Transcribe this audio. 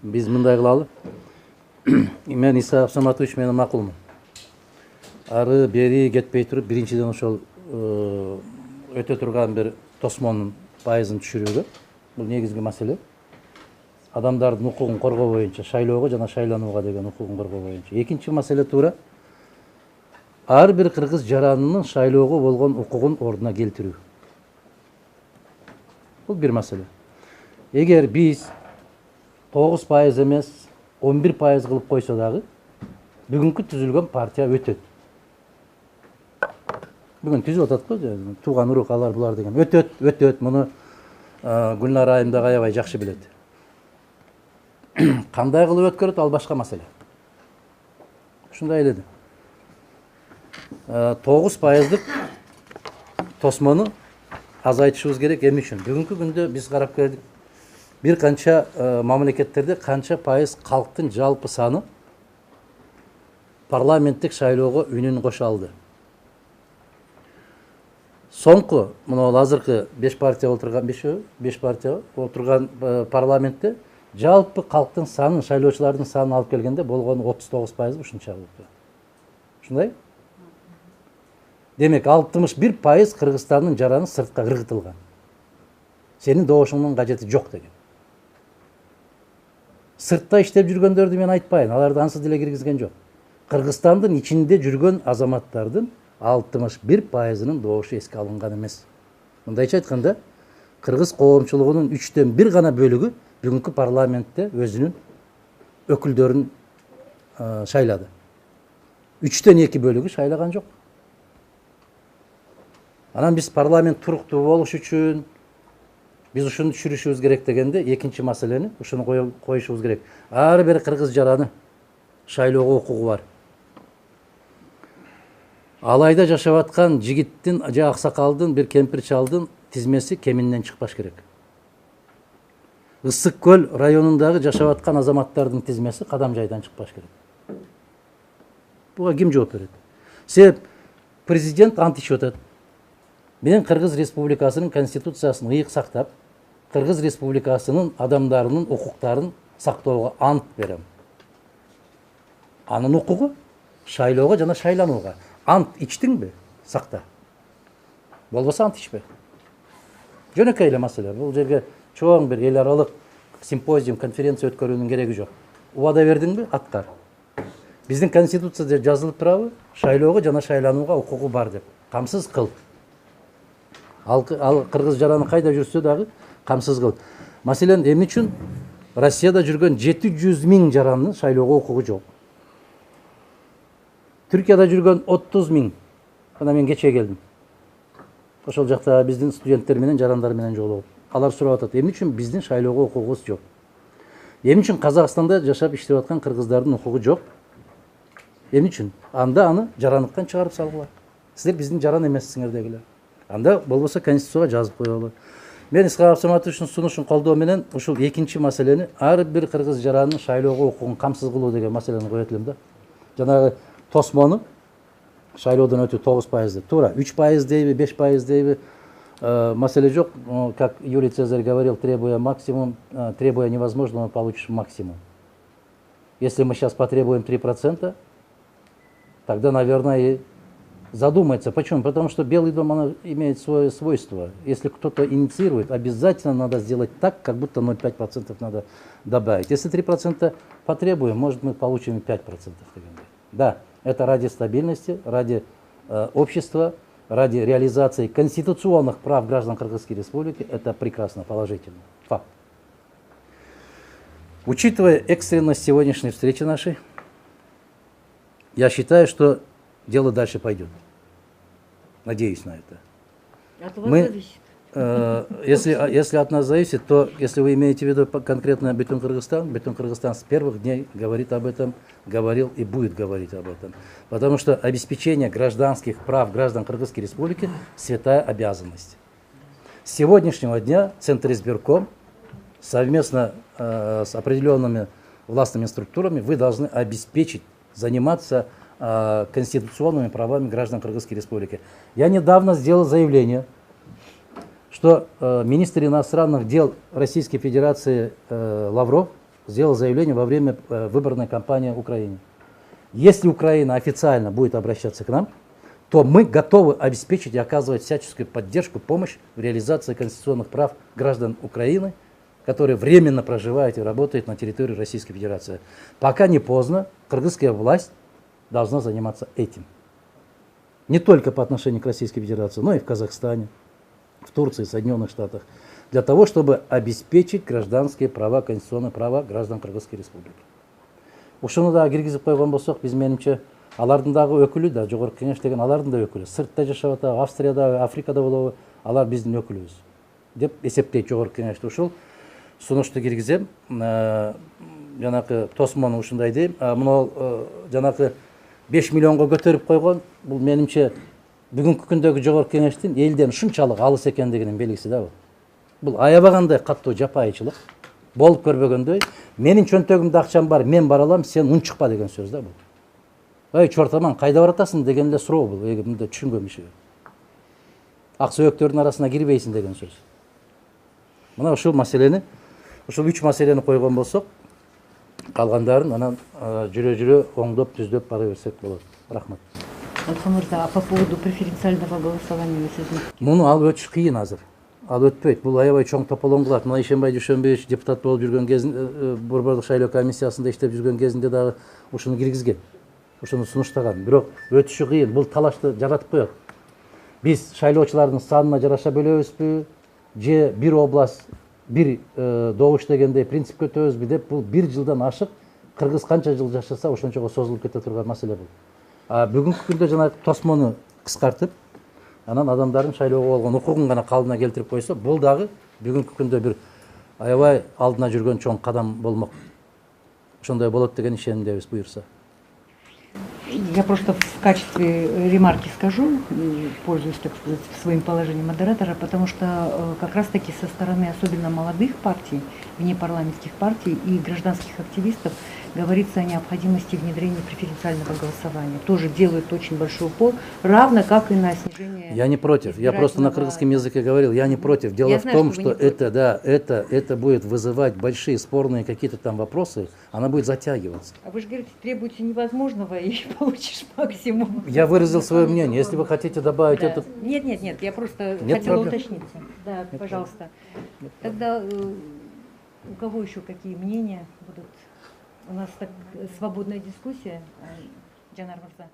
Биз мындай кылалы. Мен Иса Саматович менен макулмун. Ары бери кетпей туруп, биринчиден ошол өтө турган бир тосмонун пайызын түшүрүүгө. Бул негизги маселе. Адамдардын укугун коргоо боюнча, шайлоого жана шайланууга деген укугун коргоо боюнча. Экинчи маселе туура ар бир кыргыз жаранынын шайлоого болгон укугун ордуна келтирүү. Бул бир маселе. Эгер биз 9% эмес 11% кылып койсо дагы бүгүнкү түзүлгөн партия өтөт. Бүгүн түзүп атат го, тууган урук алар булар деген. Өтөт. Муну Гүлнара айым дагы аябай жакшы билет. Кандай кылып өткөрөт, ал башка маселе. Ушундай эле. 9%дык тосмону азайтышыбыз керек. Эмне үчүн? Бүгүнкү күндө биз карап көрдүк. Бир канча мамлекеттерде канча пайыз калктын жалпы саны парламенттик шайлоого үнүн кошо алды. Соңку, мына азыркы 5 партия отурган, 5 партия отурган парламентте жалпы калктын санын, шайлоочулардын санын алып келгенде болгон 39% ушунча болду. Ушундай? Демек, 61% Кыргызстандын жараны сыртка ыргытылган. Сенин добушуңдун кажети жок деген. Сыртта иштеп жүргөндөрдү мен айтпайын, аларды ансыз деле киргизген жок. Кыргызстандын ичинде жүргөн азаматтардын 61%-нын добушу эске алынган эмес. Мындайча айтканда, кыргыз коомчулугунун 3/1 гана бөлүгү бүгүнкү парламентте өзүнүн өкүлдөрүн шайлады. 3/2 бөлүгү шайлаган жок. Анан биз парламент туруктуу болуш үчүн биз ушуну түшүрүшүбүз керек дегенде, экинчи маселени ушуну коюшубуз керек. Ар бир кыргыз жараны шайлоого укугу бар. Алайда жашап аткан жигиттин же аксакалдын, бир кемпир чалдын тизмеси кеминден чыкпаш керек. Ысык көл районундагы жашап аткан азаматтардын тизмеси кадам жайдан чыкпаш керек. Буга ким жооп берет? Себеп президент ант ичип атат. Мен Кыргыз Республикасынын конституциясын ыйык сактап, Кыргыз Республикасынын адамдарынын укуктарын сактоого ант берем. Анын укугу шайлоого жана шайланууга. Ант ичтиңби? Сакта. Болбосо ант ичпе. Жөнөкөй эле маселе. Бул жерге чоң бир эл аралык симпозиум, конференция өткөрүүнүн кереги жок. Убада бердиңби? Аткар. Биздин конституцияда жазылып турабы? Шайлоого жана шайланууга укугу бар деп. Камсыз кыл. Ал кыргыз жараны кайда жүрсө дагы камсыз кыл. Маселен, эмне үчүн Россияда жүргөн 700 000 жарандын шайлоого укугу жок? Түркияда жүргөн 30 000. Мына мен кече келдим. Ошол жакта биздин студенттер менен, жарандар менен жолугуп. Алар сурап атат, эмне үчүн биздин шайлоого укугубуз жок? Эмне үчүн Казакстанда жашап иштеп аткан кыргыздардын укугу жок? Эмне үчүн? Анда аны жарандыктан чыгарып салгыла. Силер биздин жаран эмессиңер дегиле. Анда болбосо конституцияга жазып коелу. Мен Исхак Абсаматовичтин сунушун колдоо менен ушул экинчи маселени, ар бир кыргыз жаранын шайлоого укугун камсыз кылуу деген маселени коет элем да. Жанагы тосмону шайлоодон өтүү 9%. Туура, 3% дейби, 5% дейби, маселе жок. Как Юлий Цезарь говорил, требуя максимум, требуя невозможного, получишь максимум. Если мы сейчас потребуем 3%, тогда, наверное, и задумается. Почему? Потому что Белый дом, она имеет свое свойство. Если кто-то инициирует, обязательно надо сделать так, как будто 0,5% надо добавить. Если 3% потребуем, может, мы получим и 5%. Да, это ради стабильности, ради общества, ради реализации конституционных прав граждан Кыргызской Республики. Это прекрасно, положительно. Факт. Учитывая экстренность сегодняшней встречи нашей, я считаю, что дело дальше пойдет. Надеюсь на это. От вас зависит. Если от нас зависит, то если вы имеете в виду конкретно Бетон Кыргызстан с первых дней говорит об этом, говорил и будет говорить об этом. Потому что обеспечение гражданских прав граждан Кыргызской Республики – святая обязанность. С сегодняшнего дня Центр избирком совместно с определенными властными структурами вы должны обеспечить, заниматься конституционными правами граждан Кыргызской Республики. Я недавно сделал заявление, что министр иностранных дел Российской Федерации Лавров сделал заявление во время выборной кампании в Украине. Если Украина официально будет обращаться к нам, то мы готовы обеспечить и оказывать всяческую поддержку, помощь в реализации конституционных прав граждан Украины, которые временно проживают и работают на территории Российской Федерации. Пока не поздно, кыргызская власть должна заниматься этим. Не только по отношению к Российской Федерации, но и в Казахстане, в Турции, Соединенных Штатах, для того, чтобы обеспечить гражданские права, конституционные права граждан Кыргызской Республики. Ушуну да киргизип койгон болсок, биз менимче алардын дагы өкүлү да, жогорку кеңеш деген алардын да өкүлү. Сыртта жашап атабы, Австрияда, Африкада болобу, алар биздин өкүлүбүз деп эсептейт жогорку кеңеште. Ушул сунушту киргизем. Жанакы тосмону ушундай дейм. Мына жанакы 5 миллионго көтөрүп койгон, бул менимче бүгүнкү күндөгү жогорку кеңештин элден ушунчалык алыс экендигинин белгиси да бул. Бул аябагандай каттуу жапайычылык. Болуп көрбөгөндөй, менин чөнтөгүмдө акчам бар, мен бара алам, сен унчукпа деген сөз да бул. Ой, чортаман, кайда баратасың деген эле суроо бул. Мындай түшүнгөн иши. Ак сөйөктөрдүн арасына кирбейсиң деген сөз. Мына ушул маселени, ушул 3 маселени койгон болсок, калгандарын анан жүрө-жүрө оңдоп, түздөп бара берсек болот. Рахмат. Алхан Мырза, а по поводу преференциального голосования сиздин? Муну алып өтүш кыйын азыр. Ал өтпөйт. Бул аябай чоң тополоң кылат. Мына Ишенбай Дүйшөнбаевич депутат болуп жүргөн кезинде, Борбордук шайлоо комиссиясында иштеп жүргөн кезинде дагы ушуну киргизген. Ушуну сунуштаган. Бирок өтүшү кыйын. Бул талашты жаратып коет. Биз шайлоочулардын санына жараша бөлөбүзбү? Же бир область, бир добуш дегендей принцип көтөбүзбү деп, бул 1 жылдан ашык кыргыз канча жыл жашаса ошончого созулуп кете турган маселе бул. Бүгүнкү күндө жана тосмону кыскартып, анан адамдардын шайлоого болгон укугун гана калыбына келтирип койсо, бул дагы бүгүнкү күндө бир аябай алдына жүргөн чоң кадам болмок. Ошондой болот деген ишенимдебиз, буюрса. Я просто в качестве ремарки скажу, пользуясь, так сказать, своим положением модератора, потому что как раз-таки со стороны особенно молодых партий, внепарламентских партий и гражданских активистов говорится о необходимости внедрения преференциального голосования. Тоже делают очень большой упор, равно как и на снижение... Я не против. Я просто на кыргызском языке говорил. Я не против. Дело в том, что это будет вызывать большие спорные какие-то там вопросы. Она будет затягиваться. А вы же говорите, требуете невозможного и получишь максимум. Я выразил свое мнение. Если вы хотите добавить это... Нет, я просто Нет хотела проблем. уточнить. Да, Нет пожалуйста. Тогда у кого еще какие мнения будут? У нас так свободная дискуссия, Джанар Мырза.